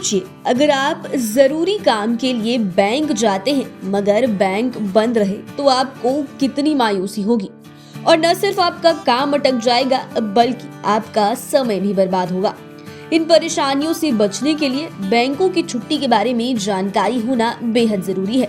सोचिए, अगर आप जरूरी काम के लिए बैंक जाते हैं मगर बैंक बंद रहे तो आपको कितनी मायूसी होगी। और न सिर्फ आपका काम अटक जाएगा बल्कि आपका समय भी बर्बाद होगा। इन परेशानियों से बचने के लिए बैंकों की छुट्टी के बारे में जानकारी होना बेहद जरूरी है।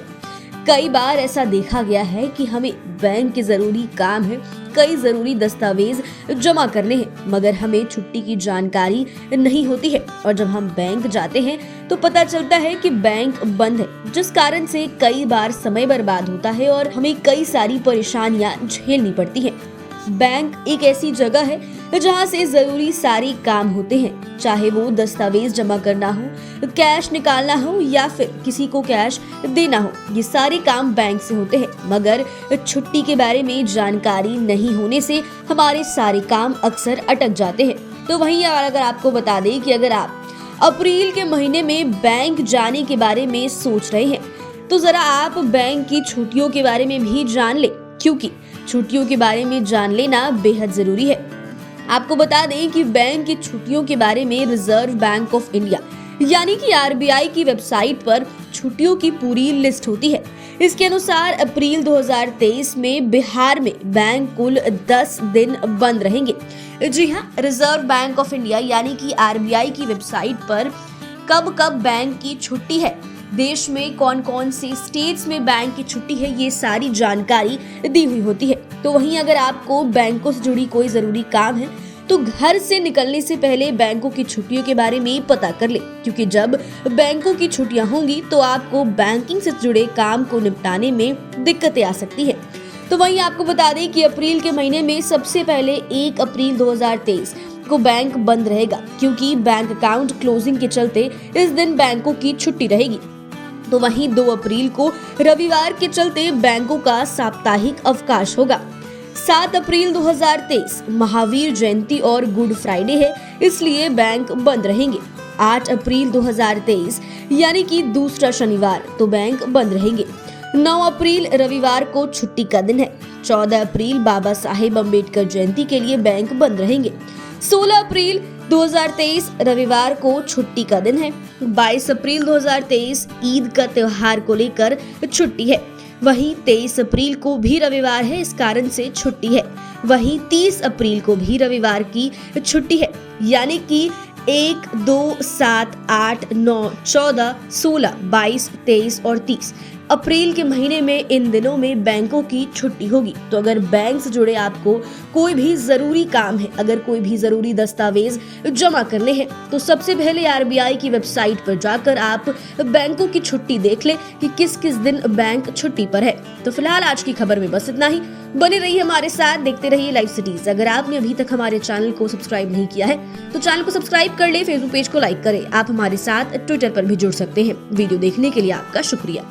कई बार ऐसा देखा गया है कि हमें बैंक के जरूरी काम है, कई जरूरी दस्तावेज जमा करने हैं, मगर हमें छुट्टी की जानकारी नहीं होती है। और जब हम बैंक जाते हैं तो पता चलता है कि बैंक बंद है, जिस कारण से कई बार समय बर्बाद होता है और हमें कई सारी परेशानियां झेलनी पड़ती हैं। बैंक एक ऐसी जगह है जहां से जरूरी सारे काम होते हैं, चाहे वो दस्तावेज जमा करना हो, कैश निकालना हो या फिर किसी को कैश देना हो। ये सारे काम बैंक से होते हैं, मगर छुट्टी के बारे में जानकारी नहीं होने से हमारे सारे काम अक्सर अटक जाते हैं। तो वहीं अगर आपको बता दें कि अगर आप अप्रैल के महीने में बैंक जाने के बारे में सोच रहे हैं तो जरा आप बैंक की छुट्टियों के बारे में भी जान ले, क्योंकि छुट्टियों के बारे में जान लेना बेहद जरूरी है। आपको बता दें कि बैंक की छुट्टियों के बारे में रिजर्व बैंक ऑफ इंडिया यानी कि आरबीआई की वेबसाइट पर छुट्टियों की पूरी लिस्ट होती है। इसके अनुसार अप्रैल 2023 में बिहार में बैंक कुल 10 दिन बंद रहेंगे। जी हाँ, रिजर्व बैंक ऑफ इंडिया यानी कि आरबीआई की वेबसाइट पर कब कब बैंक की छुट्टी है, देश में कौन कौन से स्टेट्स में बैंक की छुट्टी है, ये सारी जानकारी दी हुई होती है। तो वहीं अगर आपको बैंकों से जुड़ी कोई जरूरी काम है तो घर से निकलने से पहले बैंकों की छुट्टियों के बारे में पता कर ले, क्योंकि जब बैंकों की छुट्टियां होंगी तो आपको बैंकिंग से जुड़े काम को निपटाने में दिक्कतें आ सकती है। तो वहीं आपको बता दें कि अप्रैल के महीने में सबसे पहले 1 अप्रैल 2023 को बैंक बंद रहेगा, क्योंकि बैंक अकाउंट क्लोजिंग के चलते इस दिन बैंकों की छुट्टी रहेगी। तो वहीं 2 अप्रैल को रविवार के चलते बैंकों का साप्ताहिक अवकाश होगा। 7 अप्रैल 2023 महावीर जयंती और गुड फ्राइडे है, इसलिए बैंक बंद रहेंगे। 8 अप्रैल 2023 यानी कि दूसरा शनिवार, तो बैंक बंद रहेंगे। 9 अप्रैल रविवार को छुट्टी का दिन है। 14 अप्रैल बाबा साहेब अम्बेडकर जयंती के लिए बैंक बंद रहेंगे। 16 अप्रैल 2023 रविवार को छुट्टी का दिन है। 22 अप्रैल 2023 ईद का त्योहार को लेकर छुट्टी है। वहीं 23 अप्रैल को भी रविवार है, इस कारण से छुट्टी है। वहीं 30 अप्रैल को भी रविवार की छुट्टी है, यानी कि 1, 2, 7, 8, 9, 14, 16, 22, 23 और 30 अप्रैल के महीने में इन दिनों में बैंकों की छुट्टी होगी। तो अगर बैंक से जुड़े आपको कोई भी जरूरी काम है, अगर कोई भी जरूरी दस्तावेज जमा करने हैं, तो सबसे पहले आरबीआई की वेबसाइट पर जाकर आप बैंकों की छुट्टी देख ले कि किस किस दिन बैंक छुट्टी पर है। तो फिलहाल आज की खबर में बस इतना ही। बने रहिए हमारे साथ, देखते रहिए लाइव सिटीज। अगर आपने अभी तक हमारे चैनल को सब्सक्राइब नहीं किया है तो चैनल को सब्सक्राइब कर ले, फेसबुक पेज को लाइक करें। आप हमारे साथ ट्विटर पर भी जुड़ सकते हैं। वीडियो देखने के लिए आपका शुक्रिया।